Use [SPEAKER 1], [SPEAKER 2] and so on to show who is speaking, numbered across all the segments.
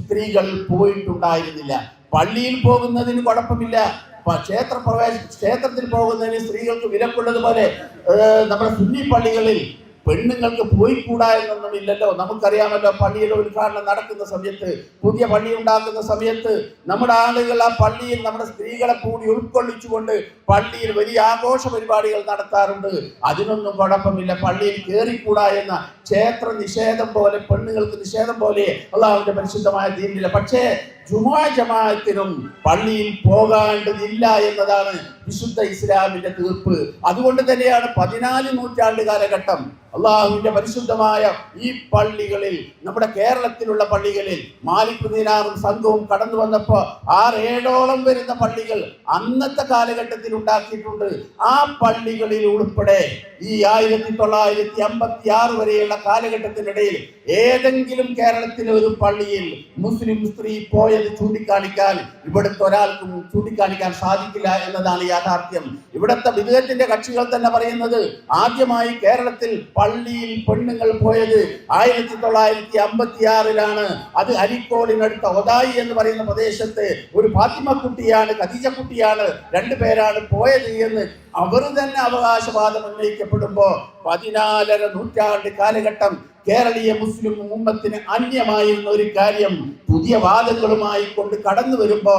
[SPEAKER 1] സ്ത്രീകൾ പോയിട്ടുണ്ടായിരുന്നില്ല. പള്ളിയിൽ പോകുന്നതിന് കുഴപ്പമില്ല, ക്ഷേത്രത്തിൽ പോകുന്നതിന് സ്ത്രീകൾക്ക് വിലക്കുള്ളതുപോലെ നമ്മുടെ സുന്നി പള്ളികളിൽ പെണ്ണുങ്ങൾക്ക് പോയിക്കൂടാ എന്നൊന്നുമില്ലല്ലോ. നമുക്കറിയാമല്ലോ, പള്ളിയുടെ ഉദ്ഘാടനം നടക്കുന്ന സമയത്ത്, പുതിയ പള്ളി ഉണ്ടാക്കുന്ന സമയത്ത് നമ്മുടെ ആളുകൾ ആ പള്ളിയിൽ നമ്മുടെ സ്ത്രീകളെ കൂടി ഉൾക്കൊള്ളിച്ചുകൊണ്ട് പള്ളിയിൽ വലിയ ആഘോഷ പരിപാടികൾ നടത്താറുണ്ട്. അതിനൊന്നും കുഴപ്പമില്ല. പള്ളിയിൽ കയറിക്കൂടാ എന്ന ക്ഷേത്ര നിഷേധം പോലെ, പെണ്ണുങ്ങൾക്ക് നിഷേധം പോലെ അള്ളാഹുവിന്റെ പരിശുദ്ധമായ ദീനില്ല. പക്ഷേ ജുമുഅ ജമാഅത്തിനും പള്ളിയിൽ പോകേണ്ടതില്ല എന്നതാണ് വിശുദ്ധ ഇസ്ലാമിന്റെ തീർപ്പ്. അതുകൊണ്ട് തന്നെയാണ് 14 നൂറ്റാണ്ട് കാലഘട്ടം അള്ളാഹുവിന്റെ പരിശുദ്ധമായ ഈ പള്ളികളിൽ, നമ്മുടെ കേരളത്തിലുള്ള പള്ളികളിൽ മാലിക് ദീനാറും സംഘവും കടന്നു വന്നപ്പോൾ 6-7ഓളം വരുന്ന പള്ളികൾ അന്നത്തെ കാലഘട്ടത്തിൽ ഉണ്ടാക്കിയിട്ടുണ്ട്. ആ പള്ളികളിൽ ഉൾപ്പെടെ ഈ 1956 വരെയുള്ള കാലഘട്ടത്തിനിടയിൽ ഏതെങ്കിലും കേരളത്തിലെ ഒരു പള്ളിയിൽ മുസ്ലിം സ്ത്രീ പോയത് ചൂണ്ടിക്കാണിക്കാൻ ഇവിടുത്തെ ഒരാൾക്കും ചൂണ്ടിക്കാണിക്കാൻ സാധിക്കില്ല എന്നതാണ് യാഥാർത്ഥ്യം. ഇവിടുത്തെ വിദഗ്ധത്തിന്റെ കക്ഷികൾ തന്നെ പറയുന്നത്, ആദ്യമായി കേരളത്തിൽ പള്ളിയിൽ പെണ്ണുങ്ങൾ പോയത് 1956 അത് അരിക്കോടിനടുത്ത ഒതായി എന്ന് പറയുന്ന പ്രദേശത്ത് ഒരു ഫാത്തിമ കുട്ടിയാണ്, ഖദീജ കുട്ടിയാണ്, 2 പേരാണ് പോയത് എന്ന് അവർ തന്നെ അവകാശവാദം ഉന്നയിക്കപ്പെടുമ്പോൾ 14 നൂറ്റാണ്ട് കാലഘട്ടം കേരളീയ മുസ്ലിം ഉമ്മത്തിന് അന്യമായിരുന്ന ഒരു കാര്യം പുതിയ വാദങ്ങളുമായി കൊണ്ട് കടന്നു വരുമ്പോ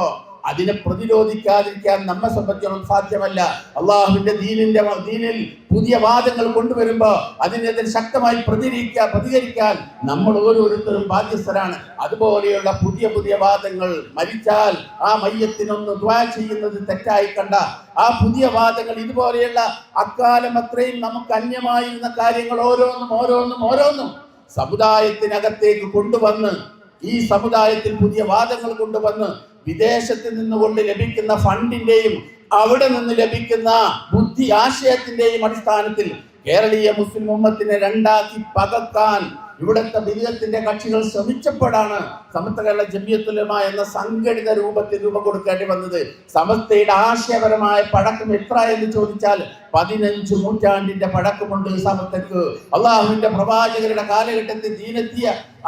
[SPEAKER 1] അതിനെ പ്രതിരോധിക്കാതിരിക്കാൻ നമ്മെ സംബന്ധിച്ചിടത്തോളം സാധ്യമല്ല. അള്ളാഹുവിന്റെ ദീനിൽ പുതിയ വാദങ്ങൾ കൊണ്ടുവരുമ്പോൾ അതിനെതിരെ ശക്തമായി പ്രതികരിക്കാൻ നമ്മൾ ഓരോരുത്തരും ബാധ്യസ്ഥരാണ്. അതുപോലെയുള്ള പുതിയ വാദങ്ങൾ, മരിച്ചാൽ ആ മയ്യത്തിനൊന്ന് ദുആ ചെയ്യുന്നത് തെറ്റായി കണ്ട ആ പുതിയ വാദങ്ങൾ, ഇതുപോലെയുള്ള അക്കാലം അത്രയും നമുക്ക് അന്യമായിരുന്ന കാര്യങ്ങൾ ഓരോന്നും സമുദായത്തിനകത്തേക്ക് കൊണ്ടുവന്ന്, ഈ സമുദായത്തിൽ പുതിയ വാദങ്ങൾ കൊണ്ടുവന്ന് വിദേശത്ത് നിന്നുകൊണ്ട് ലഭിക്കുന്ന ഫണ്ടിന്റെയും അവിടെ നിന്ന് ലഭിക്കുന്ന ബുദ്ധി ആശയത്തിന്റെയും അടിസ്ഥാനത്തിൽ കേരളീയ മുസ്ലിം ഉമ്മത്തിനെ രണ്ടാക്കി പകക്കാൻ ഇവിടുത്തെ ബിദഅത്തിന്റെ കക്ഷികൾ ശ്രമിച്ചപ്പോഴാണ് സമസ്ത കേരള ജമിയത്തുൽ ഉലമ എന്ന സംഘടിത രൂപത്തിൽ രൂപം കൊടുക്കേണ്ടി വന്നത്. സമസ്തയുടെ ആശയപരമായ പഴക്കം എത്ര എന്ന് ചോദിച്ചാൽ 15 നൂറ്റാണ്ടിന്റെ പഴക്കമുണ്ട് സമസ്തക്ക്. അള്ളാഹുവിന്റെ പ്രവാചകരുടെ കാലഘട്ടത്തിൽ ദീനെത്തിയ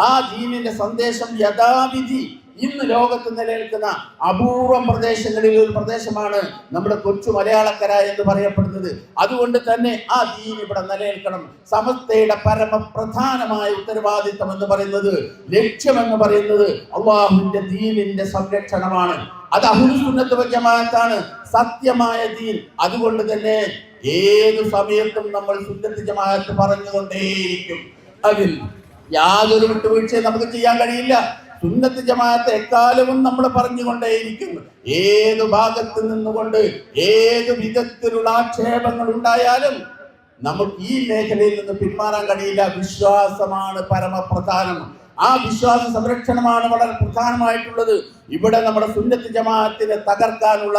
[SPEAKER 1] ആ ദീനിന്റെ സന്ദേശം യഥാവിധി ഇന്ന് ലോകത്ത് നിലനിൽക്കുന്ന അപൂർവം പ്രദേശങ്ങളിൽ ഒരു പ്രദേശമാണ് നമ്മുടെ കൊച്ചു മലയാളക്കര എന്ന് പറയപ്പെടുന്നത്. അതുകൊണ്ട് തന്നെ ആ ദീൻ ഇവിടെ നിലനിൽക്കണം. സമസ്തയുടെ പരമപ്രധാനമായ ഉത്തരവാദിത്തം എന്ന് പറയുന്നത്, ലക്ഷ്യമെന്ന് പറയുന്നത് അള്ളാഹുവിന്റെ ദീനിന്റെ സംരക്ഷണമാണ്. അത് അഹ്ലുസ് സുന്നത്ത് വൽ ജമാഅത്താണ്, സത്യമായ ദീൻ. അതുകൊണ്ട് തന്നെ ഏതു സമയത്തും നമ്മൾ സുന്നത്ത് ജമാഅത്ത് പറഞ്ഞുകൊണ്ടേയിരിക്കും. അതിൽ യാതൊരു വിട്ടുവീഴ്ചയും നമുക്ക് ചെയ്യാൻ കഴിയില്ല. സുന്നത്ത് ജമാഅത്ത് എക്കാലവും നമ്മൾ പറഞ്ഞുകൊണ്ടേയിരിക്കുന്നു. ഏതു ഭാഗത്ത് നിന്നുകൊണ്ട് ഏതു വിധത്തിലുള്ള ആക്ഷേപങ്ങൾ ഉണ്ടായാലും നമുക്ക് ഈ മേഖലയിൽ നിന്ന് പിന്മാറാൻ കഴിയില്ല. വിശ്വാസമാണ് പരമപ്രധാനം. ആ വിശ്വാസ സംരക്ഷണമാണ് വളരെ പ്രധാനമായിട്ടുള്ളത്. ഇവിടെ നമ്മുടെ സുന്നത്ത് ജമാഅത്തിനെ തകർക്കാനുള്ള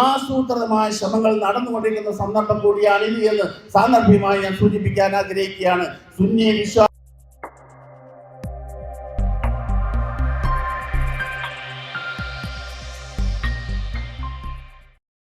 [SPEAKER 1] ആസൂത്രിതമായ ശ്രമങ്ങൾ നടന്നുകൊണ്ടിരിക്കുന്ന സന്ദർഭം കൂടിയാണ് ഇത് എന്ന് സാന്ദർഭികമായി ഞാൻ സൂചിപ്പിക്കാൻ ആഗ്രഹിക്കുകയാണ്. സുന്നി വിശ്വാസ